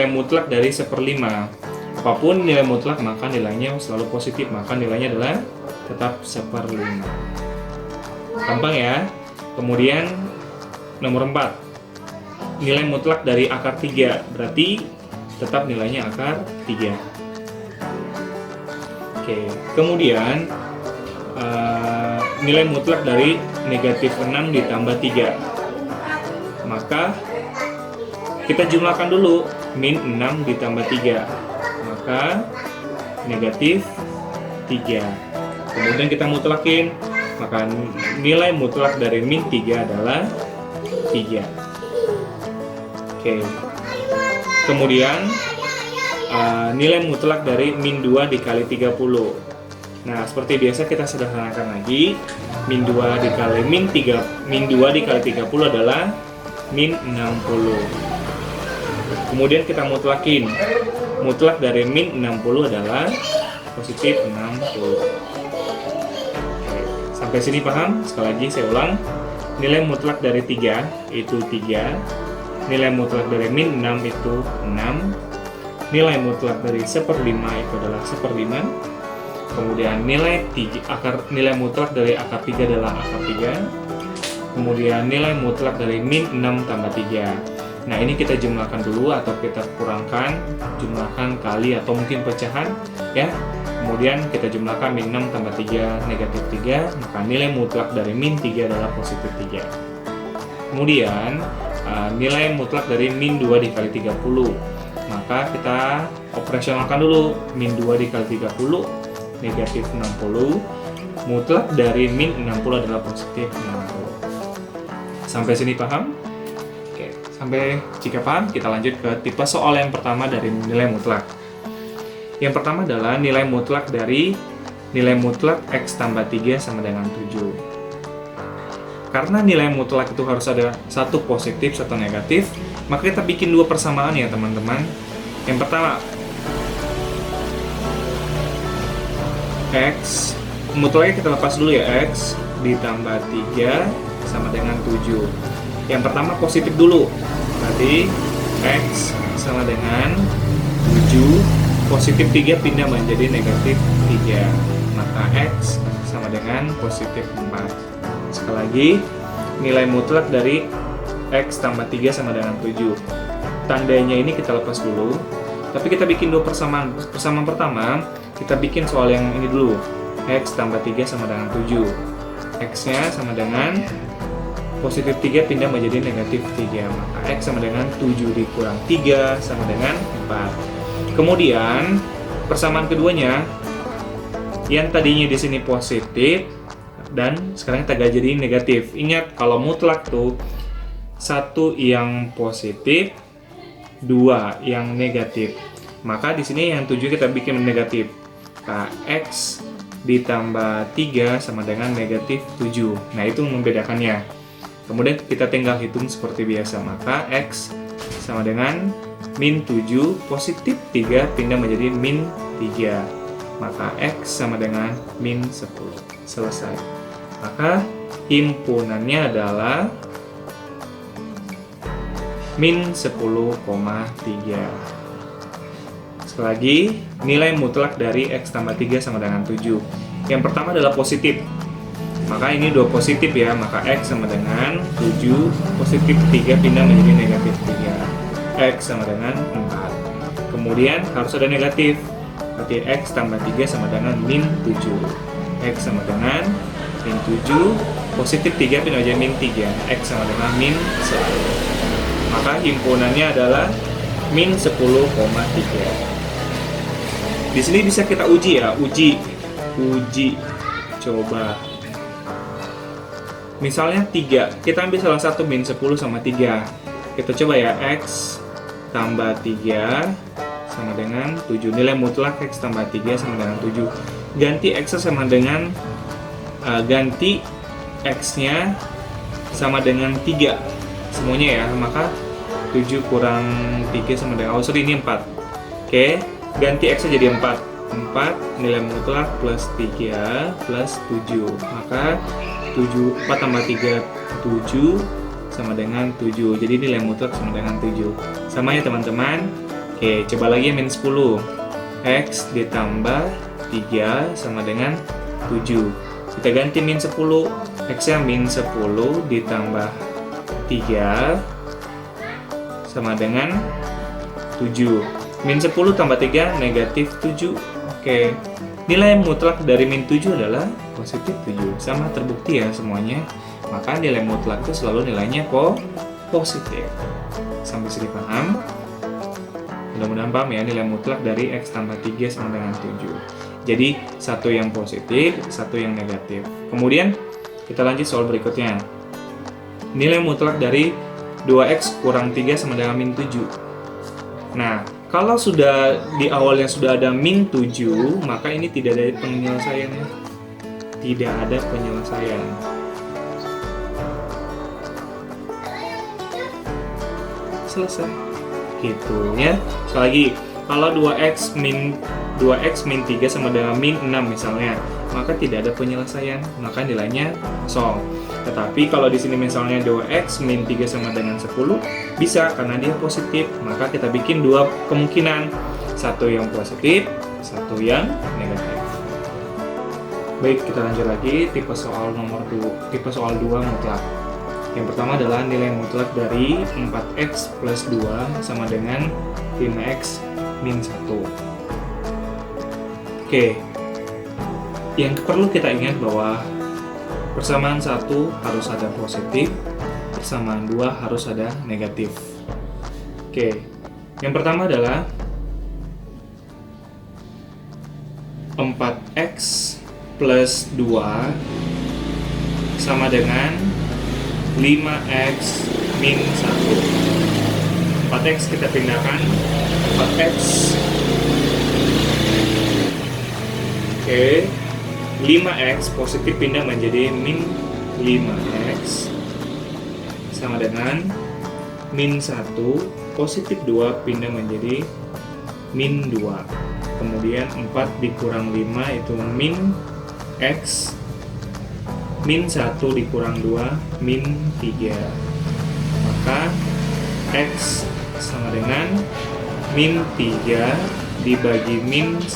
mutlak dari 1/5. Apapun nilai mutlak, maka nilainya selalu positif, maka nilainya adalah tetap 1/5. Gampang ya. Kemudian nomor 4, nilai mutlak dari akar 3, berarti tetap nilainya akar 3. Oke, kemudian nilai mutlak dari negatif 6 ditambah 3, maka kita jumlahkan dulu, min 6 ditambah 3, maka negatif 3. Kemudian kita mutlakin, maka nilai mutlak dari min 3 adalah 3. Oke. Kemudian nilai mutlak dari min 2 dikali 30. Nah, seperti biasa kita sederhanakan lagi. Min 2 dikali min 2 dikali 30 adalah min 60. Kemudian kita mutlakin. Mutlak dari min 60 adalah positif 60. Oke, sampai sini paham? Sekali lagi saya ulang. Nilai mutlak dari 3 itu 3. Nilai mutlak dari min 6 itu 6. Nilai mutlak dari 1/5 itu adalah 1/5. Kemudian nilai mutlak dari akar 3 adalah akar 3. Kemudian nilai mutlak dari min 6 tambah 3. Nah, ini kita jumlahkan dulu atau kita kurangkan, jumlahkan kali atau mungkin pecahan ya. Kemudian kita jumlahkan min 6 tambah 3 negatif 3, maka nilai mutlak dari min 3 adalah positif 3. Kemudian nilai mutlak dari min 2 dikali 30, maka kita operasionalkan dulu. Min 2 dikali 30 negatif 60, mutlak dari min 60 adalah positif 60. Sampai sini paham? Oke, sampai jika paham, kita lanjut ke tipe soal yang pertama dari nilai mutlak. Yang pertama adalah nilai mutlak dari nilai mutlak X tambah 3 sama dengan 7. Karena nilai mutlak itu harus ada satu positif, satu negatif, maka kita bikin dua persamaan ya teman-teman. Yang pertama, X, mutlaknya kita lepas dulu ya, X ditambah 3 sama dengan 7. Yang pertama positif dulu, berarti X sama dengan 7, positif 3 pindah menjadi negatif 3, maka X sama dengan positif 4. Sekali lagi, nilai mutlak dari X tambah 3 sama dengan 7. Tandanya ini kita lepas dulu, tapi kita bikin dua persamaan. Persamaan pertama, kita bikin soal yang ini dulu. X tambah 3 sama dengan 7. X-nya sama dengan positif 3 pindah menjadi negatif 3, maka X sama dengan 7 dikurang 3 sama dengan 4. Kemudian, persamaan keduanya, yang tadinya di sini positif, dan sekarang kita jadi negatif. Ingat, kalau mutlak tuh, satu yang positif, 2 yang negatif. Maka di sini yang 7 kita bikin negatif. Nah, X ditambah 3 sama dengan negatif 7. Nah, itu membedakannya. Kemudian kita tinggal hitung seperti biasa. Maka X sama dengan min 7, positif 3 pindah menjadi min 3. Maka X sama dengan min 10. Selesai. Maka himpunannya adalah min 10,3. Sekali lagi, nilai mutlak dari X tambah 3 sama dengan 7. Yang pertama adalah positif. Maka ini 2 positif ya, maka X sama dengan 7, positif 3 pindah menjadi negatif 3. X sama dengan 4. Kemudian harus ada negatif, berarti X tambah 3 sama dengan min 7. X sama dengan min 7, positif 3 pindah menjadi min 3. X sama dengan min 10. Maka himpunannya adalah min 10,3. Di sini bisa kita uji ya, uji. Coba. Misalnya 3, kita ambil salah satu min 10 sama 3. Kita coba ya, X tambah 3 sama dengan 7. Nilai mutlak X tambah 3 sama dengan 7. Ganti X sama dengan ganti X-nya sama dengan 3 semuanya ya, maka 7 kurang 3 sama dengan, ini 4. Oke, ganti X-nya jadi 4 nilai mutlak plus 3 plus 7, maka 4 tambah 3 7 sama dengan 7, jadi nilai mutlak sama dengan 7. Sama ya teman-teman. Oke, coba lagi min 10. X ditambah 3 sama dengan 7. Kita ganti min 10. X-nya min 10 ditambah 3 sama dengan 7. Min 10 tambah 3 negatif 7. Oke, nilai mutlak dari min 7 adalah positif 7. Sama, terbukti ya semuanya. Maka nilai mutlak itu selalu nilainya positif. Sampai sini paham? Mudah-mudahan paham ya, nilai mutlak dari X tambah 3 sama dengan 7. Jadi, satu yang positif, satu yang negatif. Kemudian, kita lanjut soal berikutnya. Nilai mutlak dari 2X kurang 3 sama dengan min 7. Nah, kalau sudah di awalnya sudah ada min 7, maka ini tidak ada penyelesaian ya. Tidak ada penyelesaian. Selesai. Gitu ya. Sekali lagi, kalau 2x min 3 sama dengan min 6 misalnya, maka tidak ada penyelesaian, maka nilainya kosong. Tetapi kalau di sini misalnya 2x min 3 sama dengan 10, bisa karena dia positif, maka kita bikin 2 kemungkinan, satu yang positif, satu yang negatif. Baik, kita lanjut lagi tipe soal 2 mutlak. Yang pertama adalah nilai mutlak dari 4x plus 2 sama dengan 5x min 1. Oke, yang perlu kita ingat bahwa persamaan 1 harus ada positif, persamaan 2 harus ada negatif. Oke, yang pertama adalah 4x plus 2 sama dengan 5x min 1. 4x kita pindahkan 4x. Oke, 5x positif pindah menjadi min 5x sama dengan min 1, positif 2 pindah menjadi min 2. Kemudian 4 dikurang 5 itu min x, min 1 dikurang 2 min 3. Maka x sama dengan min 3 dibagi min 1,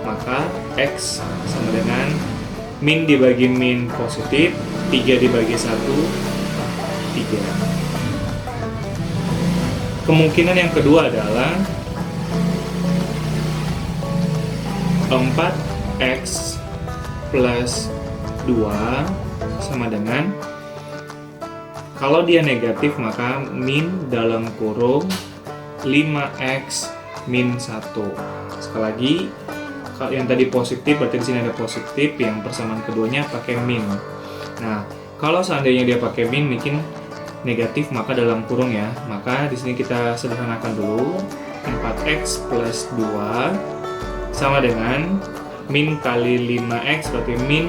maka X sama dengan min dibagi min positif, 3 dibagi 1, 3. Kemungkinan yang kedua adalah 4X plus 2 sama dengan, kalau dia negatif maka min dalam kurung 5X min 1. Sekali lagi, kalau yang tadi positif berarti di sini ada positif, yang persamaan keduanya pakai min. Nah, kalau seandainya dia pakai min bikin negatif maka dalam kurung ya. Maka di sini kita sederhanakan dulu. 4x plus 2 sama dengan min kali 5x berarti min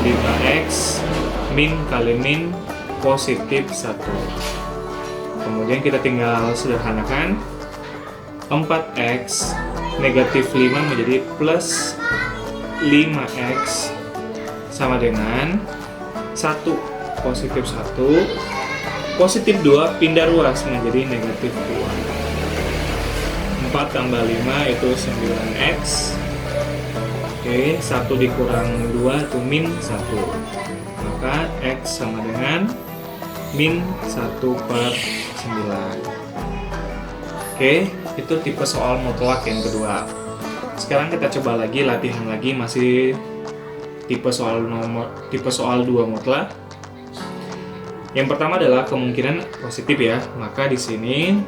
5x min kali min positif 1. Kemudian kita tinggal sederhanakan 4x negatif 5 menjadi plus 5x sama dengan 1 positif 1 positif 2 pindah ruas menjadi negatif 2. 4 tambah 5 itu 9x. Oke, 1 dikurang 2 itu min 1. Maka x sama dengan min 1/9. Oke, itu tipe soal mutlak yang kedua. Sekarang kita coba lagi, latihan lagi, masih tipe soal 2 mutlak. Yang pertama adalah kemungkinan positif ya. Maka di sini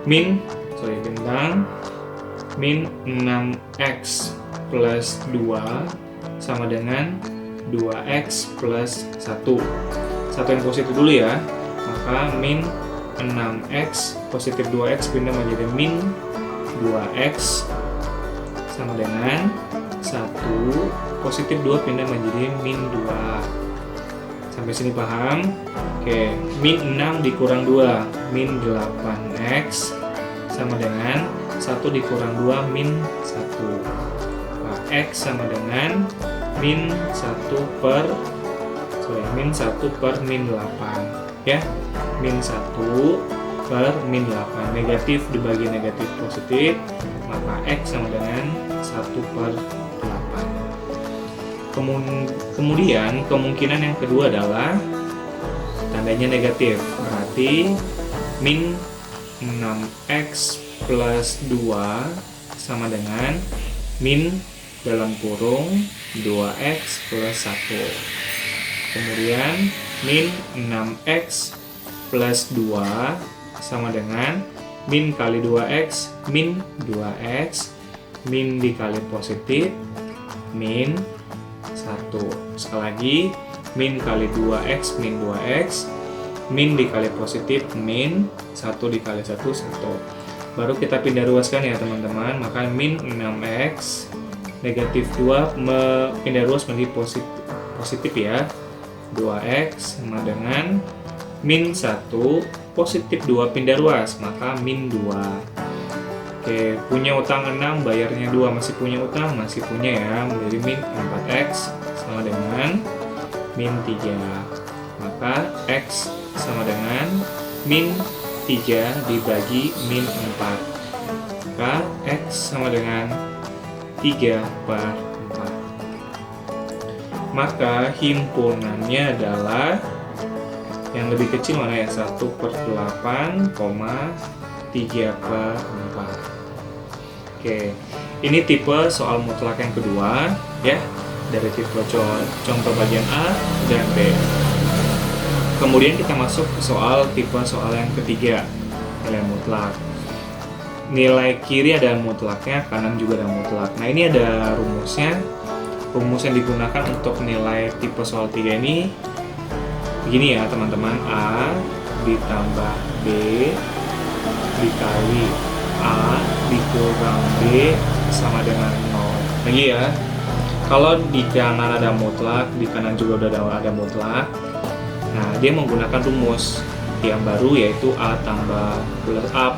bintang min 6x plus 2 sama dengan 2x plus 1. Satu yang positif dulu ya. Maka min 6x positif 2x pindah menjadi min 2x sama dengan 1 positif 2 pindah menjadi min 2. Sampai sini paham? Oke, min 6 dikurang 2 min 8x sama dengan 1 dikurang 2 min 1. Nah, x sama dengan min 1 per min 8 ya. Min 1 per min 8, negatif dibagi negatif positif, maka x sama dengan 1/8. Kemudian kemungkinan yang kedua adalah tandanya negatif, berarti min 6x plus 2 sama dengan min dalam kurung 2x plus 1. Kemudian min 6x plus 2 sama dengan min kali 2x min 2x, min dikali positif min 1. Sekali lagi, min kali 2x min 2x, min dikali positif min 1 dikali 1 1. Baru kita pindah ruaskan ya teman-teman. Maka min 6x negatif 2 pindah ruas menjadi positif ya. 2x sama dengan min 1 positif 2 pindah ruas, maka min 2. Oke, punya utang 6, bayarnya 2, masih punya utang, masih punya ya, menjadi min 4x sama dengan min 3. Maka x sama dengan min 3 dibagi min 4. Maka x sama dengan 3/4. Maka himpunannya adalah yang lebih kecil mana ya? 1/8, 3/4. Oke, ini tipe soal mutlak yang kedua ya, dari tipe contoh bagian A dan B. Kemudian kita masuk ke tipe soal yang ketiga, nilai mutlak. Nilai kiri ada mutlaknya, kanan juga ada mutlak. Nah, ini ada rumusnya. Rumus yang digunakan untuk nilai tipe soal 3 ini begini ya teman-teman. A ditambah B dikali A dikurang B sama dengan 0. Lagi ya, kalau di kanan ada mutlak, di kanan juga udah ada mutlak. Nah, dia menggunakan rumus yang baru, yaitu A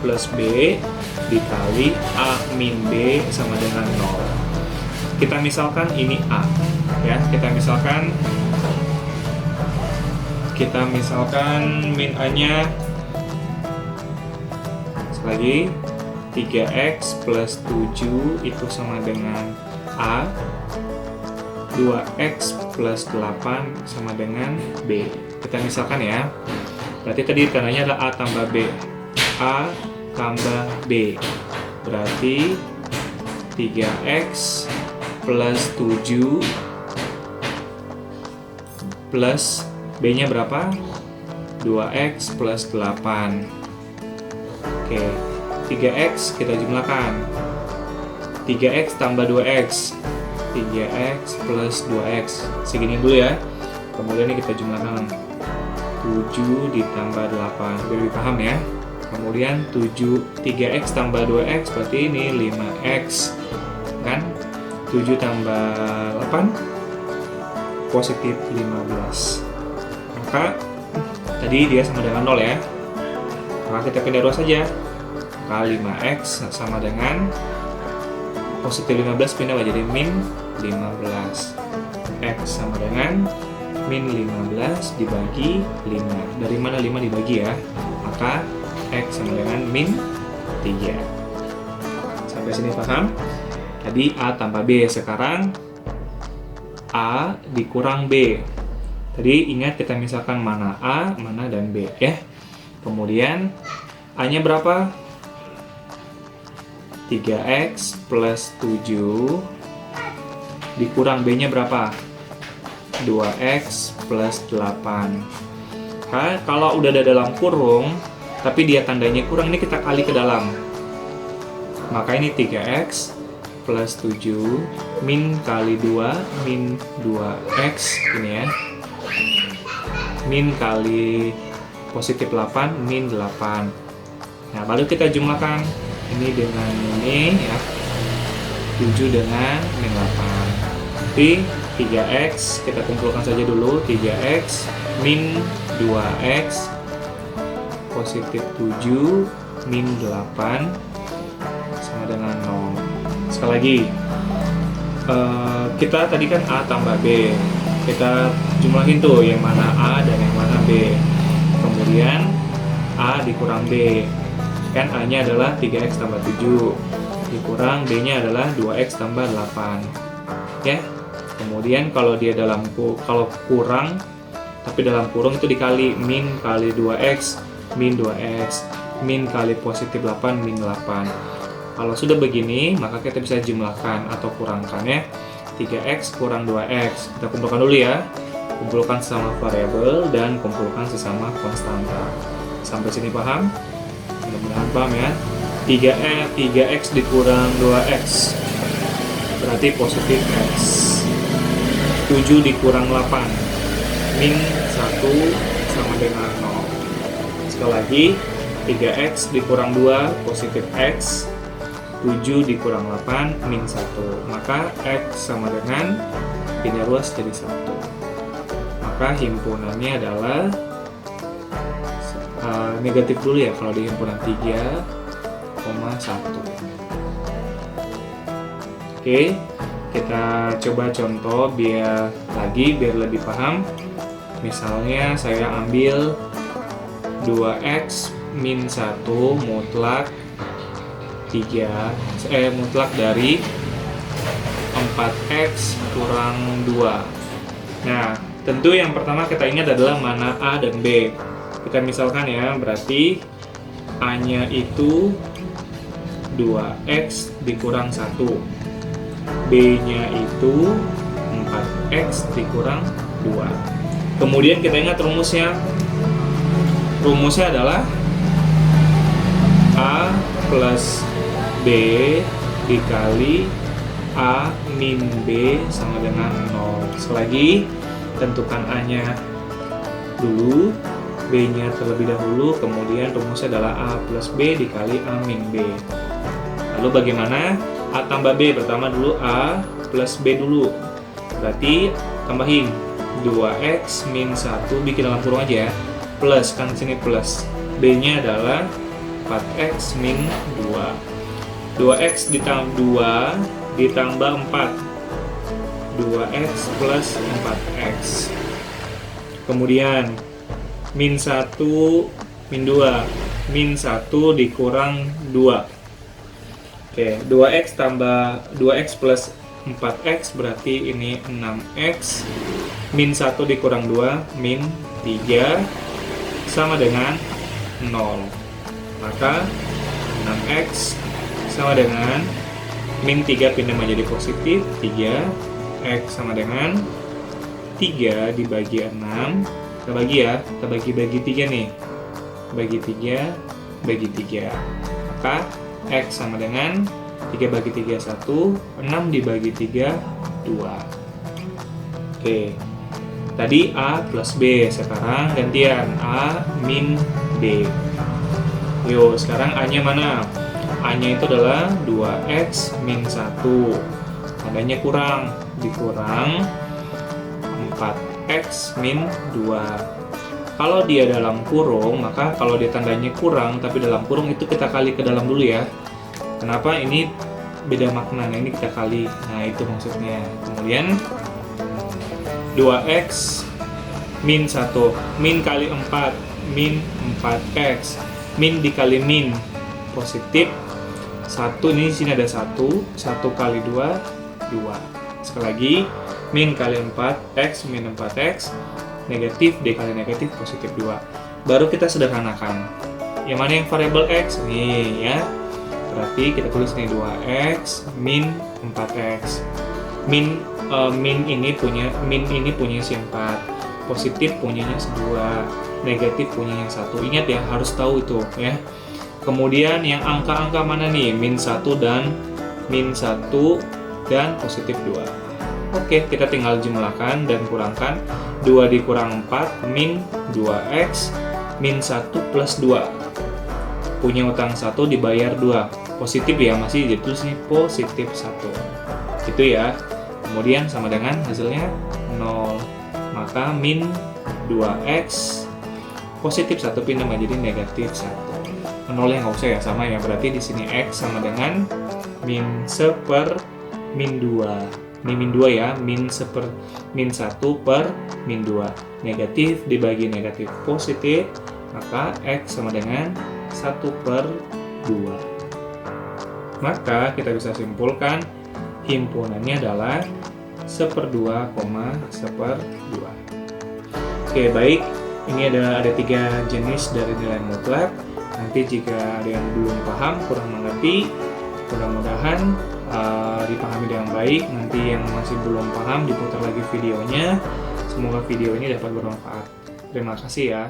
plus B dikali A min B sama dengan 0. Kita misalkan ini A ya, kita misalkan min A-nya lagi 3x plus 7 itu sama dengan A, 2x plus 8 sama dengan B. Kita misalkan ya, berarti tadi tandanya adalah A tambah B, A tambah B, berarti 3x plus 7 plus B-nya berapa? 2x plus 8. Oke, 3x kita jumlahkan. 3x tambah 2x, 3x plus 2x, segini dulu ya. Kemudian ini kita jumlahkan 7 ditambah 8, biar lebih paham ya. Kemudian 3x tambah 2x berarti ini 5x kan. 7 tambah 8 positif 15. Maka tadi dia sama dengan 0 ya. Maka kita pindah ruas saja. Maka 5x sama dengan positif 15 pindah menjadi min 15. X sama dengan min 15 dibagi 5. Dari mana 5 dibagi ya? Maka X sama dengan min 3. Sampai sini paham? Tadi A tambah B, sekarang A dikurang B. Tadi ingat kita misalkan mana A, mana dan B ya. Kemudian A-nya berapa? 3X plus 7 dikurang B-nya berapa? 2X plus 8. Kalau udah ada dalam kurung tapi dia tandanya kurang, ini kita kali ke dalam. Maka ini 3X plus 7 min kali 2 min 2X ini ya. Min kali positif 8 min 8. Nah, baru kita jumlahkan ini dengan ini ya. 7 dengan min 8. Jadi 3X kita kumpulkan saja dulu. 3X min 2X positif 7 min 8 sama dengan 0. Sekali lagi, kita tadi kan A tambah B, kita jumlahin tuh yang mana A dan yang mana B. Kemudian A dikurang B, kan A nya adalah 3X tambah 7 dikurang B nya adalah 2X tambah 8 ya. Kemudian kalau dia kalau kurang tapi dalam kurung itu dikali min kali 2X min 2X min kali positif 8 min 8. Kalau sudah begini, maka kita bisa jumlahkan atau kurangkan ya. 3X kurang 2X. Kita kumpulkan dulu ya. Kumpulkan sesama variabel dan kumpulkan sesama konstanta. Sampai sini paham? Mudah-mudahan paham ya. 3X dikurang 2X berarti positif X. 7 dikurang 8 min 1 sama dengan 0. Sekali lagi, 3X dikurang 2 positif X. 7 dikurang 8 min 1, maka X sama dengan pindah ruas jadi 1. Maka himpunannya adalah negatif dulu ya kalau di himpunan 3,1. Oke, kita coba contoh biar lebih paham. Misalnya saya ambil 2X min 1 mutlak mutlak dari 4X kurang 2. Nah, tentu yang pertama kita ingat adalah mana A dan B. Kita misalkan ya, berarti A-nya itu 2X dikurang 1. B-nya itu 4X dikurang 2. Kemudian kita ingat rumusnya. Rumusnya adalah A plus B dikali A min B sama dengan 0. Sekali lagi, tentukan A-nya dulu, B-nya terlebih dahulu, kemudian rumusnya adalah A plus B dikali A min B. Lalu bagaimana? A tambah B, pertama dulu A plus B dulu. Berarti tambahin 2X min 1, bikin dalam kurung aja ya. Plus, kan sini plus. B-nya adalah 4X min 2. 2X ditambah 2 ditambah 4. 2X plus 4X. Kemudian min 1 min 2. Min 1 dikurang 2. Oke, 2X tambah 2X plus 4X berarti ini 6X. Min 1 dikurang 2 min 3 sama dengan 0. Maka 6X sama dengan min 3 pindah menjadi positif 3. X sama dengan 3 dibagi 6. Kita bagi ya, kita bagi 3 nih. Bagi 3, bagi 3. Maka X sama dengan 3 bagi 3 1, 6 dibagi 3 2. Oke. Tadi A plus B, sekarang gantian A min B. Yuk, sekarang A-nya mana? A-nya itu adalah 2X min 1. Tandanya kurang, dikurang 4X min 2. Kalau dia dalam kurung, maka kalau dia tandanya kurang tapi dalam kurung itu kita kali ke dalam dulu ya. Kenapa? Ini beda makna, nah ini kita kali. Nah, itu maksudnya. Kemudian 2X min 1, min kali 4, min 4x, min dikali min, positif 1, ini di sini ada 1 kali 2, 2. Sekali lagi, min kali 4x, min 4x, negatif, dikali negatif, positif 2. Baru kita sederhanakan. Yang mana yang variabel x? Nih ya. Berarti kita tulis nih 2x min 4x. Min ini punya si 4, positif punyanya 2, negatif punyanya 1. Ingat ya, harus tahu itu ya. Kemudian yang angka-angka mana nih? Min 1 dan positif 2. Oke, kita tinggal jumlahkan dan kurangkan. 2 dikurang 4 min 2x min 1 plus 2. Punya utang 1 dibayar 2. Positif ya, masih ditulis nih positif 1. Gitu ya. Kemudian sama dengan hasilnya 0. Maka min 2x positif 1 pindah menjadi negatif 1. 0 yang nggak usah ya, sama ya. Berarti di sini x sama dengan min 1 per min 2. Ini min 2 ya, min 1 per min 2. Negatif dibagi negatif positif, maka x sama dengan 1 per 2. Maka kita bisa simpulkan himpunannya adalah 1/2, 1/2. Oke, baik. Ini ada 3 jenis dari nilai mutlak. Nanti jika ada yang belum paham, kurang mengerti, mudah-mudahan dipahami dengan baik. Nanti yang masih belum paham diputar lagi videonya. Semoga video ini dapat bermanfaat. Terima kasih ya.